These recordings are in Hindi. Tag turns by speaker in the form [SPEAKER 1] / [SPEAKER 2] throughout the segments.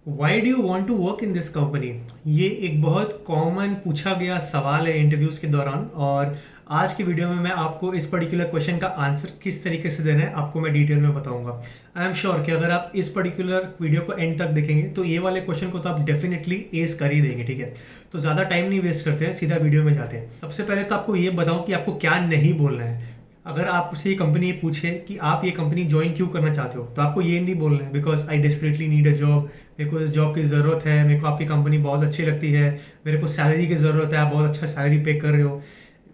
[SPEAKER 1] Y do you want to work in this company? ये एक बहुत कॉमन पूछा गया सवाल है इंटरव्यूज़ के दौरान। और आज की वीडियो में मैं आपको इस पर्टिकुलर क्वेश्चन का आंसर किस तरीके से देना है आपको मैं डिटेल में बताऊंगा। आई एम श्योर कि अगर आप इस पर्टिकुलर वीडियो को एंड तक देखेंगे तो ये वाले क्वेश्चन को तो आप डेफिनेटली एस कर ही देंगे। ठीक है, तो ज़्यादा टाइम नहीं वेस्ट करते हैं, सीधा वीडियो में जाते हैं। सबसे पहले तो आपको ये बताऊँ कि आपको क्या नहीं बोलना है। अगर आपसे ये कंपनी पूछे कि आप ये कंपनी ज्वाइन क्यों करना चाहते हो, तो आपको ये नहीं बोलना है because I desperately need a job, मेरे को इस जॉब की ज़रूरत है, मेरे को आपकी कंपनी बहुत अच्छी लगती है, मेरे को सैलरी की ज़रूरत है, आप बहुत अच्छा सैलरी पे कर रहे हो।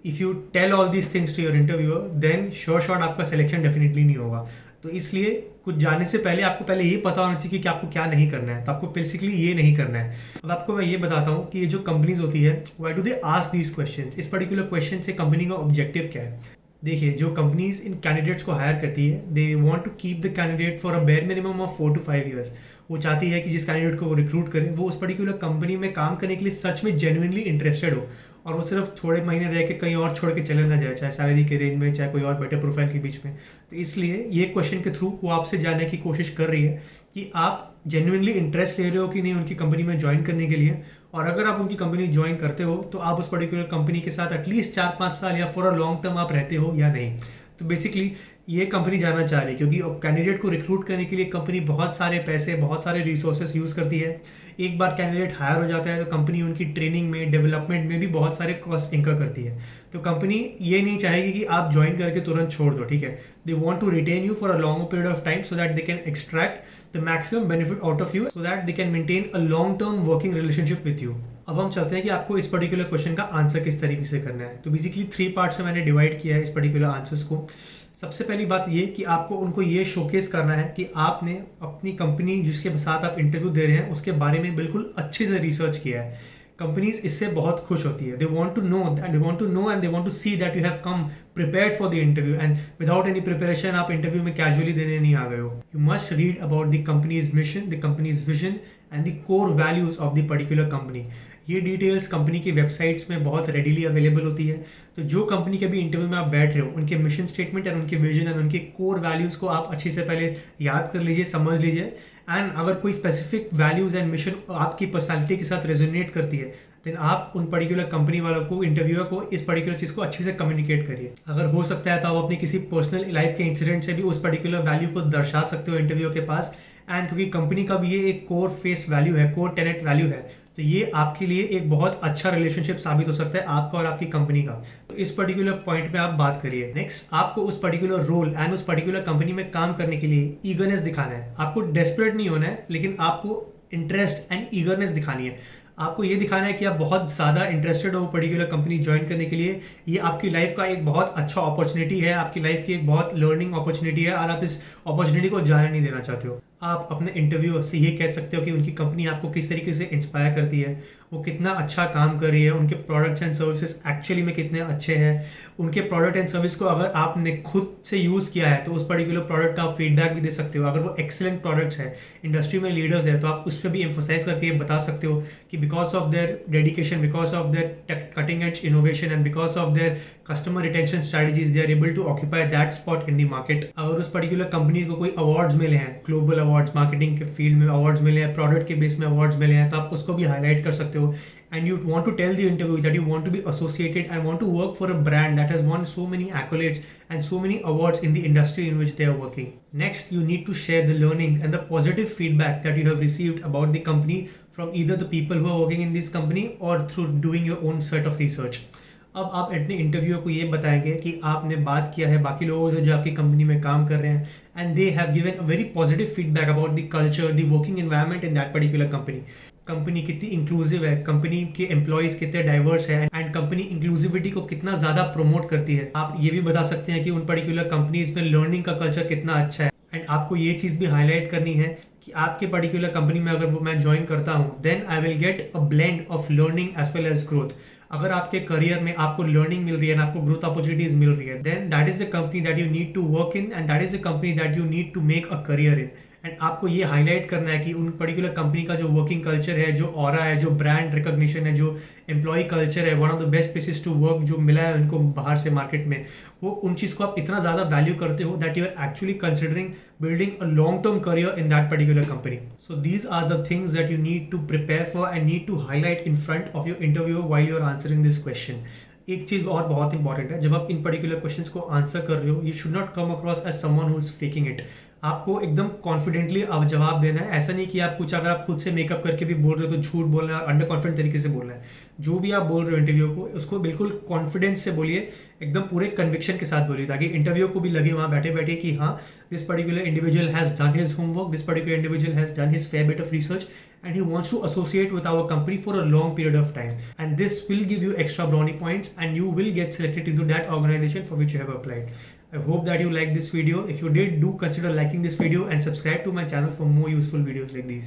[SPEAKER 1] If you tell all these things to your interviewer then sure shot आपका सिलेक्शन डेफिनेटली नहीं होगा। तो इसलिए कुछ जाने से पहले आपको पहले ये पता होना चाहिए कि आपको क्या नहीं करना है। तो आपको बेसिकली ये नहीं करना है। अब आपको मैं ये बताता हूँ कि ये जो कंपनीज होती है why do they ask these questions, इस पर्टिकुलर क्वेश्चन से कंपनी का ऑब्जेक्टिव क्या है। देखिए, जो कंपनीज इन कैंडिडेट्स को हायर करती है they want to keep the candidate for a bare minimum of 4 to 5 years। वो चाहती है कि जिस कैंडिडेट को वो रिक्रूट करें वो उस पर्टिकुलर कंपनी में काम करने के लिए सच में जेन्युइनली इंटरेस्टेड हो, और वो सिर्फ थोड़े महीने रह के कहीं और छोड़ के चले ना जाए, चाहे सैलरी के रेंज में चाहे कोई और बेटर प्रोफाइल के बीच में। तो इसलिए ये क्वेश्चन के थ्रू वो आपसे जानने की कोशिश कर रही है कि आप जेन्युइनली इंटरेस्ट ले रहे हो कि नहीं उनकी कंपनी में ज्वाइन करने के लिए। और अगर आप उनकी कंपनी ज्वाइन करते हो तो आप उस पर्टिकुलर कंपनी के साथ एटलीस्ट 4-5 साल या फॉर अ लॉन्ग टर्म आप रहते हो या नहीं। तो बेसिकली ये कंपनी जानना चाह रही है क्योंकि कैंडिडेट को रिक्रूट करने के लिए कंपनी बहुत सारे पैसे बहुत सारे रिसोर्सेस यूज़ करती है। एक बार कैंडिडेट हायर हो जाता है तो कंपनी उनकी ट्रेनिंग में डेवलपमेंट में भी बहुत सारे कॉस्ट इंकर करती है। तो कंपनी ये नहीं चाहेगी कि आप ज्वाइन करके तुरंत छोड़ दो। ठीक है, they want to retain you for a long period of time so that they can extract the maximum benefit out of you, so that they can maintain a long term working relationship with you. अब हम चलते हैं कि आपको इस पर्टिकुलर क्वेश्चन का आंसर किस तरीके से करना है। तो बेसिकली 3 पार्ट्स में मैंने डिवाइड किया है इस पर्टिकुलर आंसर्स को। सबसे पहली बात ये कि आपको उनको ये शोकेस करना है कि आपने अपनी कंपनी जिसके साथ आप इंटरव्यू दे रहे हैं उसके बारे में बिल्कुल अच्छे से रिसर्च किया है। कंपनीज इससे बहुत खुश होती है। They want to know and they want to see that you have come prepared for the interview and without any preparation आप इंटरव्यू में कैजुअली देने नहीं आ गए हो। You must read about the company's mission, the company's vision and the core values of the particular company. ये डिटेल्स कंपनी की वेबसाइट्स में बहुत रेडीली अवेलेबल होती है। तो जो कंपनी के भी इंटरव्यू में आप बैठ रहे हो उनके मिशन स्टेटमेंट एंड उनके विजन एंड उनके कोर वैल्यूज़ को आप अच्छे से पहले याद कर लीजिए, समझ लीजिए। एंड अगर कोई स्पेसिफिक वैल्यूज़ एंड मिशन आपकी पर्सनैलिटी के साथ रेजोनेट करती है देन आप उन पर्टिकुलर कंपनी वालों को, इंटरव्यूअर को इस पर्टिकुलर चीज़ को अच्छे से कम्युनिकेट करिए। अगर हो सकता है तो आप अपने किसी पर्सनल लाइफ के इंसिडेंट से भी उस पर्टिकुलर वैल्यू को दर्शा सकते हो इंटरव्यू के पास। एंड क्योंकि कंपनी का भी ये एक कोर फेस वैल्यू है, कोर टेनेट वैल्यू है, तो ये आपके लिए एक बहुत अच्छा रिलेशनशिप साबित हो सकता है आपका और आपकी कंपनी का। तो इस पर्टिकुलर पॉइंट पे आप बात करिए। नेक्स्ट, आपको उस पर्टिकुलर रोल एंड उस पर्टिकुलर कंपनी में काम करने के लिए ईगरनेस दिखाना है। आपको डेस्परेट नहीं होना है, लेकिन आपको इंटरेस्ट एंड ईगरनेस दिखानी है। आपको ये दिखाना है कि आप बहुत ज़्यादा इंटरेस्टेड हो पर्टिकुलर कंपनी ज्वाइन करने के लिए। ये आपकी लाइफ का एक बहुत अच्छा अपॉर्चुनिटी है, आपकी लाइफ की एक बहुत लर्निंग अपॉर्चुनिटी है और आप इस अपॉर्चुनिटी को जाने नहीं देना चाहते हो। आप अपने इंटरव्यू से ये कह सकते हो कि उनकी कंपनी आपको किस तरीके से इंस्पायर करती है, वो कितना अच्छा काम कर रही है, उनके प्रोडक्ट्स एंड सर्विसेज एक्चुअली में कितने अच्छे हैं। उनके प्रोडक्ट एंड सर्विस को अगर आपने खुद से यूज़ किया है तो उस पर्टिकुलर प्रोडक्ट का आप फीडबैक भी दे सकते हो। अगर वो एक्सेलेंट प्रोडक्ट्स है, इंडस्ट्री में लीडर्स है, तो आप उस पर भी एम्फोसाइज करके बता सकते हो कि because of their dedication, because of their cutting edge innovation and because of their customer retention strategies they are able to occupy that spot in the market. अगर उस पर्टिकुलर कंपनी को कोई अवार्ड्स मिले हैं, ग्लोबल अवार्ड्स, मार्केटिंग के फील्ड में अवार्ड्स मिले हैं, प्रोडक्ट के बेस में अवार्ड्स मिले हैं, तो आप उसको भी हाईलाइट कर सकते हो। And you want to tell the interview that you want to be associated and want to work for a brand that has won so many accolades and so many awards in the industry in which they are working. Next, you need to share the learnings and the positive feedback that you have received about the company from either the people who are working in this company or through doing your own set of research. अब आप अपने इंटरव्यू को ये बताएंगे कि आपने बात किया है बाकी लोगों से जो आपकी कंपनी में काम कर रहे हैं and they have given a very positive feedback about the culture, the working environment in that particular company. Company कितनी इंक्लूसिव है, कंपनी के एम्प्लॉयज कितने डाइवर्स है एंड कंपनी इंक्लूसिविटी को कितना ज़्यादा प्रमोट करती है। आप ये भी बता सकते हैं कि उन पर्टिकुलर कंपनीज में लर्निंग का कल्चर कितना अच्छा है। एंड आपको ये चीज़ भी हाईलाइट करनी है कि आपके पर्टिकुलर कंपनी में अगर वो मैं ज्वाइन करता हूँ then I will get a blend of learning as well as growth. अगर आपके करियर में आपको लर्निंग मिल रही है, आपको ग्रोथ अपॉर्चुनिटीज मिल रही है, then that is the company that you need to work in and that is the company that you need to make a career in. And आपको ये हाईलाइट करना है कि उन पर्टिकुलर कंपनी का जो वर्किंग कल्चर है, जो ऑरा है, जो ब्रांड रिकॉग्निशन है, जो एम्प्लॉय कल्चर है, one of the best places to work जो मिला है उनको बाहर से मार्केट में, वो उन चीज़ को आप इतना ज़्यादा वैल्यू करते हो that you are actually considering building a long term career in that particular company. So these are the things that you need to prepare for and need to highlight in front of your interviewer while you are answering this question. एक चीज़ और बहुत इंपॉर्टेंट है, जब आप इन पर्टिकुलर क्वेश्चंस को आंसर कर रहे हो, you should not come across as someone who is faking it. आपको एकदम कॉन्फिडेंटली आप जवाब देना है. ऐसा नहीं कि आप कुछ अगर आप खुद से मेकअप करके भी बोल रहे हो तो झूठ बोलना है और अंडर कॉन्फिडेंट तरीके से बोलना है. जो भी आप बोल रहे हो इंटरव्यू को, उसको बिल्कुल कॉन्फिडेंस से बोलिए, एकदम पूरे कन्विक्शन के साथ बोलिए, ताकि इंटरव्यू को भी लगे वहाँ बैठे बैठे कि हाँ, this particular individual has done his homework, this particular individual has done his fair bit of research and he wants to associate with our company for a long period of time, and this will give you extra brownie points and you will get selected into that organization for which you have applied. I hope that you liked this video. If you did, do consider liking this video and subscribe to my channel for more useful videos like these.